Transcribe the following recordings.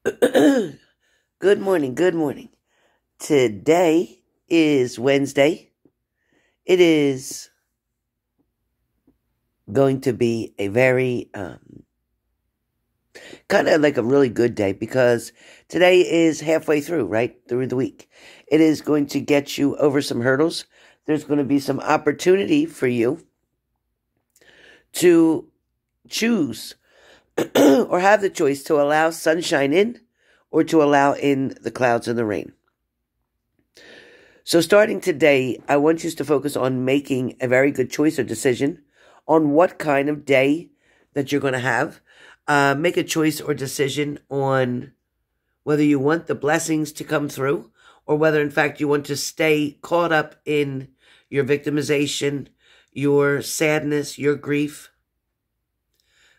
Good morning, good morning. Today is Wednesday. It is going to be a very, kind of like a really good day because today is halfway through, right? Through the week. It is going to get you over some hurdles. There's going to be some opportunity for you to choose or have the choice to allow sunshine in or to allow in the clouds and the rain. So starting today, I want you to focus on making a very good choice or decision on what kind of day that you're going to have. Make a choice or decision on whether you want the blessings to come through or whether, in fact, you want to stay caught up in your victimization, your sadness, your grief.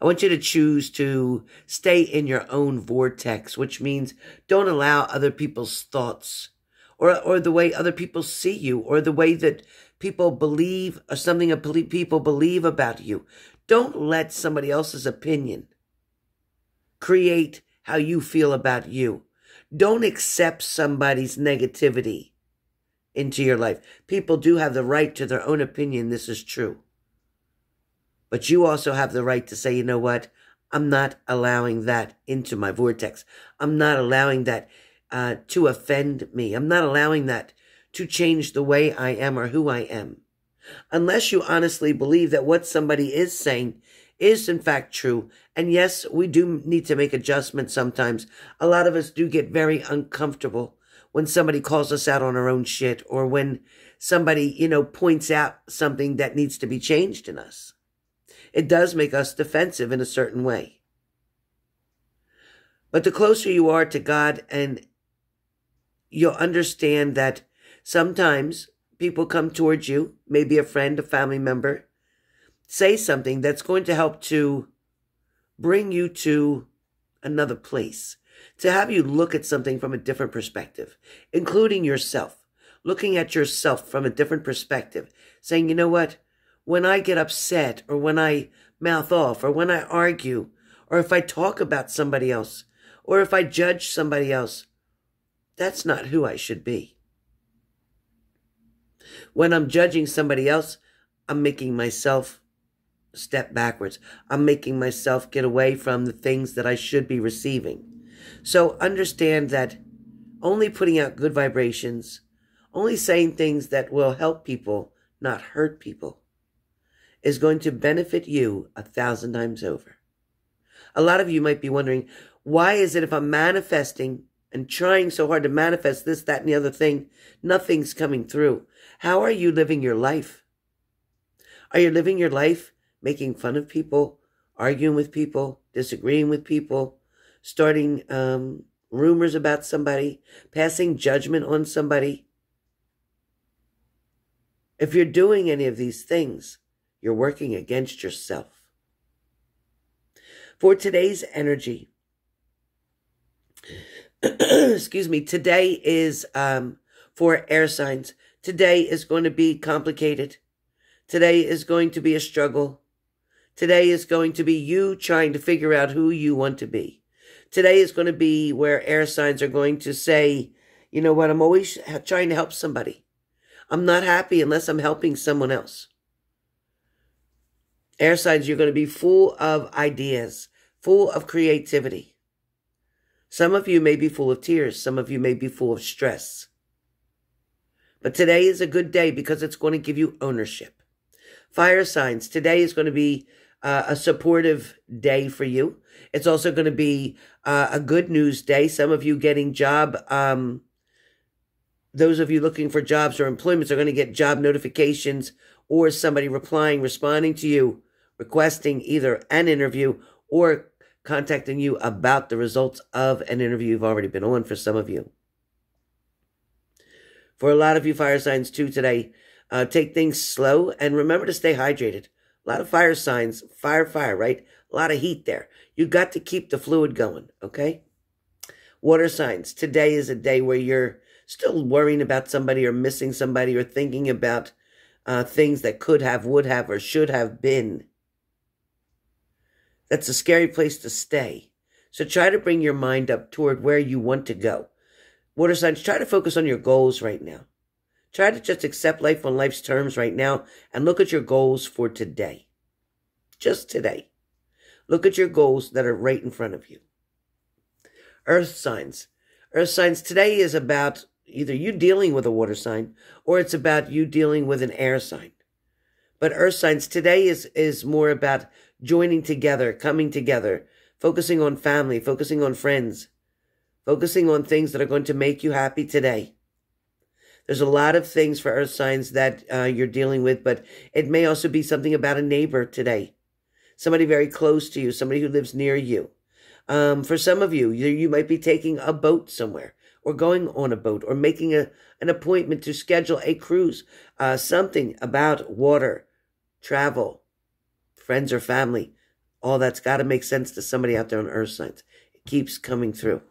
I want you to choose to stay in your own vortex, which means don't allow other people's thoughts or the way other people see you or the way that people believe or something people believe about you. Don't let somebody else's opinion create how you feel about you. Don't accept somebody's negativity into your life. People do have the right to their own opinion. This is true. But you also have the right to say, you know what? I'm not allowing that into my vortex. I'm not allowing that to offend me. I'm not allowing that to change the way I am or who I am. Unless you honestly believe that what somebody is saying is in fact true. And yes, we do need to make adjustments sometimes. A lot of us do get very uncomfortable when somebody calls us out on our own shit or when somebody, points out something that needs to be changed in us. It does make us defensive in a certain way. But the closer you are to God, and you'll understand that sometimes people come towards you, maybe a friend, a family member, say something that's going to help to bring you to another place, to have you look at something from a different perspective, including yourself, looking at yourself from a different perspective, saying, you know what? When I get upset or when I mouth off or when I argue or if I talk about somebody else or if I judge somebody else, that's not who I should be. When I'm judging somebody else, I'm making myself step backwards. I'm making myself get away from the things that I should be receiving. So understand that only putting out good vibrations, only saying things that will help people, not hurt people, is going to benefit you 1,000 times over. A lot of you might be wondering, why is it if I'm manifesting and trying so hard to manifest this, that, and the other thing, nothing's coming through? How are you living your life? Are you living your life making fun of people, arguing with people, disagreeing with people, starting rumors about somebody, passing judgment on somebody? If you're doing any of these things, you're working against yourself. For today's energy, today is for air signs. Today is going to be complicated. Today is going to be a struggle. Today is going to be you trying to figure out who you want to be. Today is going to be where air signs are going to say, you know what, I'm always trying to help somebody. I'm not happy unless I'm helping someone else. Air signs, you're going to be full of ideas, full of creativity. Some of you may be full of tears. Some of you may be full of stress. But today is a good day because it's going to give you ownership. Fire signs, today is going to be a supportive day for you. It's also going to be a good news day. Some of you getting job, those of you looking for jobs or employments are going to get job notifications or somebody responding to you, requesting either an interview or contacting you about the results of an interview you've already been on for some of you. For a lot of you fire signs too today, take things slow and remember to stay hydrated. A lot of fire signs, fire, right? A lot of heat there. You got to keep the fluid going, okay? Water signs, today is a day where you're still worrying about somebody or missing somebody or thinking about things that could have, would have, or should have been. That's a scary place to stay. So try to bring your mind up toward where you want to go. Water signs, try to focus on your goals right now. Try to just accept life on life's terms right now and look at your goals for today. Just today. Look at your goals that are right in front of you. Earth signs. Earth signs, today is about either you dealing with a water sign or it's about you dealing with an air sign. But earth signs, today is more about joining together, coming together, focusing on family, focusing on friends, focusing on things that are going to make you happy today. There's a lot of things for earth signs that you're dealing with, but it may also be something about a neighbor today. Somebody very close to you, somebody who lives near you. For some of you, you might be taking a boat somewhere or going on a boat or making an appointment to schedule a cruise. Something about water, travel, friends or family. All that's got to make sense to somebody out there on earth signs. It keeps coming through.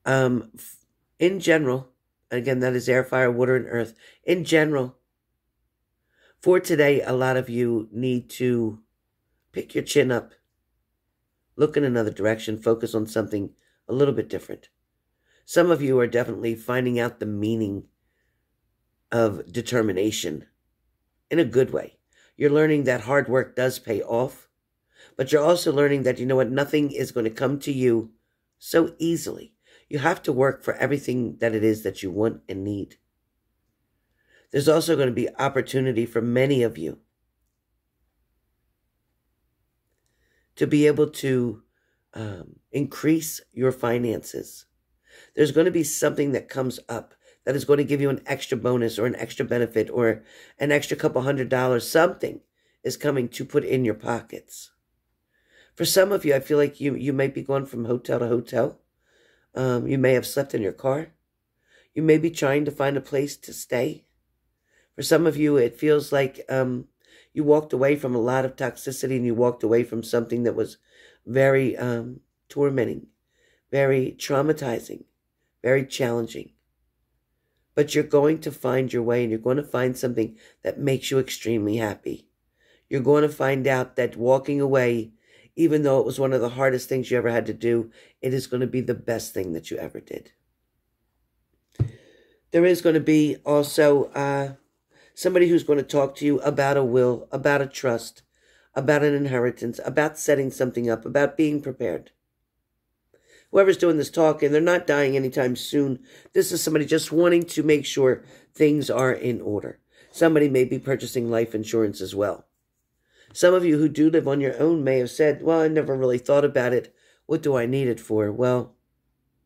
In general, again, that is air, fire, water, and earth. In general, for today, a lot of you need to pick your chin up, look in another direction, focus on something a little bit different. Some of you are definitely finding out the meaning of determination in a good way. You're learning that hard work does pay off, but you're also learning that, you know what, nothing is going to come to you so easily. You have to work for everything that it is that you want and need. There's also going to be opportunity for many of you to be able to increase your finances. There's going to be something that comes up that is going to give you an extra bonus or an extra benefit or an extra couple $100. Something is coming to put in your pockets. For some of you, I feel like you might be going from hotel to hotel. You may have slept in your car. You may be trying to find a place to stay. For some of you, it feels like you walked away from a lot of toxicity and you walked away from something that was very tormenting, very traumatizing, very challenging. But you're going to find your way and you're going to find something that makes you extremely happy. You're going to find out that walking away, even though it was one of the hardest things you ever had to do, it is going to be the best thing that you ever did. There is going to be also somebody who's going to talk to you about a will, about a trust, about an inheritance, about setting something up, about being prepared. Whoever's doing this talking, they're not dying anytime soon. This is somebody just wanting to make sure things are in order. Somebody may be purchasing life insurance as well. Some of you who do live on your own may have said, well, I never really thought about it. What do I need it for? Well,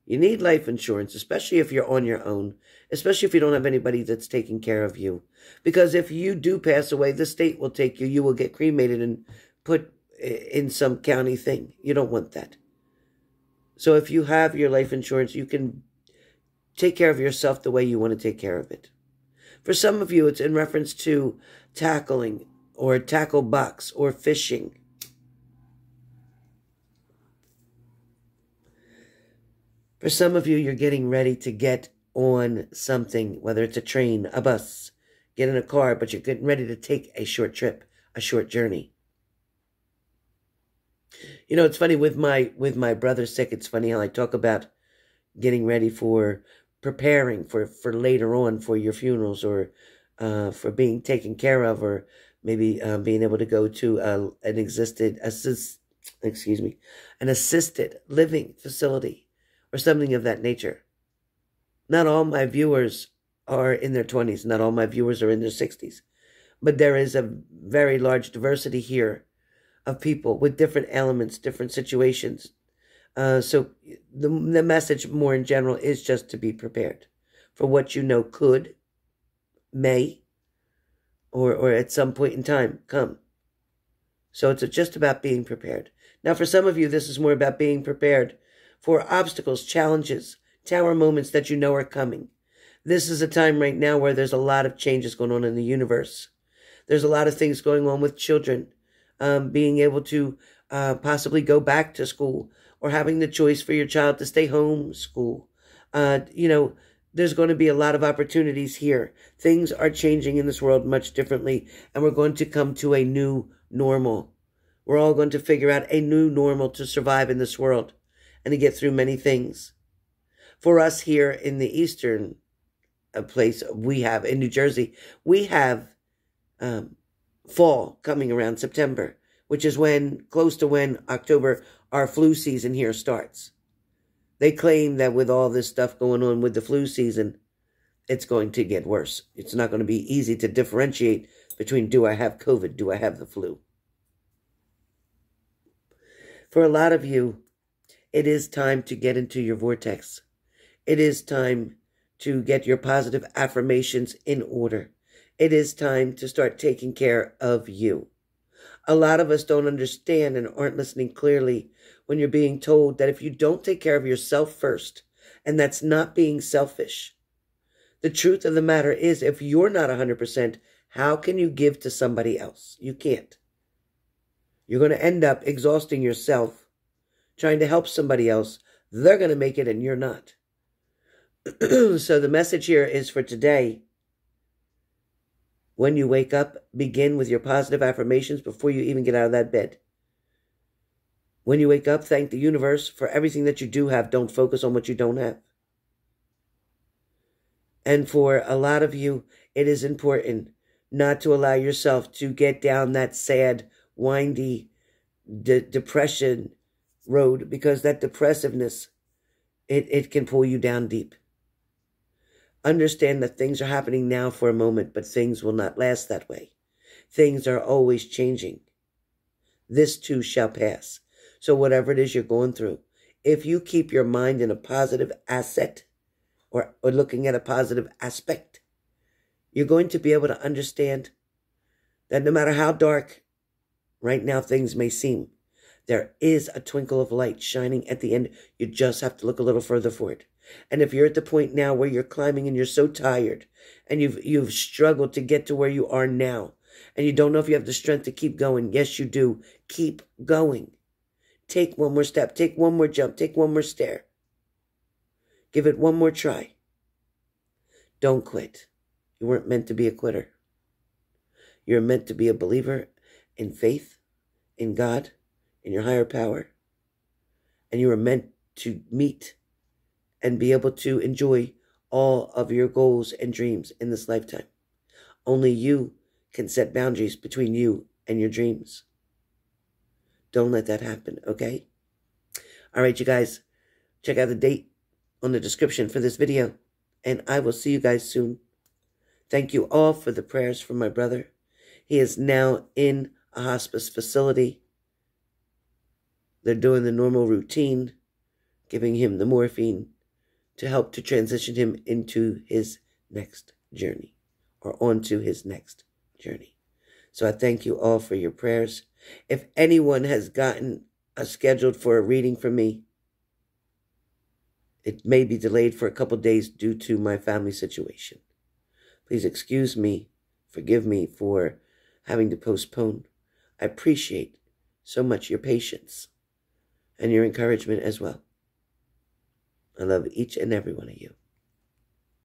you need life insurance, especially if you're on your own, especially if you don't have anybody that's taking care of you. Because if you do pass away, the state will take you. You will get cremated and put in some county thing. You don't want that. So if you have your life insurance, you can take care of yourself the way you want to take care of it. For some of you, it's in reference to tackling or tackle box or fishing. For some of you, you're getting ready to get on something, whether it's a train, a bus, get in a car, but you're getting ready to take a short trip, a short journey. You know, it's funny with my brother sick, it's funny how I talk about getting ready for preparing for later on for your funerals or for being taken care of or maybe being able to go to an assisted living facility or something of that nature. Not all my viewers are in their 20s. Not all my viewers are in their 60s. But there is a very large diversity here of people with different elements, different situations. So the message more in general is just to be prepared for what you know could, may, or at some point in time come. So it's just about being prepared. Now for some of you, this is more about being prepared for obstacles, challenges, tower moments that you know are coming. This is a time right now where there's a lot of changes going on in the universe. There's a lot of things going on with children, being able to possibly go back to school or having the choice for your child to stay home school. There's going to be a lot of opportunities here. Things are changing in this world much differently, and we're going to come to a new normal. We're all going to figure out a new normal to survive in this world and to get through many things. For us here in the eastern place we have, in New Jersey, we have fall coming around September, which is close to when October, our flu season here starts. They claim that with all this stuff going on with the flu season, it's going to get worse. It's not going to be easy to differentiate between, do I have COVID, do I have the flu? For a lot of you, it is time to get into your vortex. It is time to get your positive affirmations in order. It is time to start taking care of you. A lot of us don't understand and aren't listening clearly when you're being told that if you don't take care of yourself first, and that's not being selfish. The truth of the matter is, if you're not 100%, how can you give to somebody else? You can't. You're going to end up exhausting yourself trying to help somebody else. They're going to make it and you're not. So the message here is for today. When you wake up, begin with your positive affirmations before you even get out of that bed. When you wake up, thank the universe for everything that you do have. Don't focus on what you don't have. And for a lot of you, it is important not to allow yourself to get down that sad, windy depression road, because that depressiveness, it can pull you down deep. Understand that things are happening now for a moment, but things will not last that way. Things are always changing. This too shall pass. So whatever it is you're going through, if you keep your mind in a positive asset or looking at a positive aspect, you're going to be able to understand that no matter how dark right now things may seem, there is a twinkle of light shining at the end. You just have to look a little further for it. And if you're at the point now where you're climbing and you're so tired and you've struggled to get to where you are now and you don't know if you have the strength to keep going, yes, you do. Keep going. Take one more step. Take one more jump. Take one more stair. Give it one more try. Don't quit. You weren't meant to be a quitter. You're meant to be a believer in faith, in God, in your higher power. And you are meant to meet and be able to enjoy all of your goals and dreams in this lifetime. Only you can set boundaries between you and your dreams. Don't let that happen, okay? All right, you guys, check out the date on the description for this video, and I will see you guys soon. Thank you all for the prayers for my brother. He is now in a hospice facility. They're doing the normal routine, giving him the morphine to help to transition him into his next journey or onto his next journey. So I thank you all for your prayers. If anyone has gotten scheduled for a reading from me, it may be delayed for a couple days due to my family situation. Please excuse me, forgive me for having to postpone. I appreciate so much your patience and your encouragement as well. I love each and every one of you.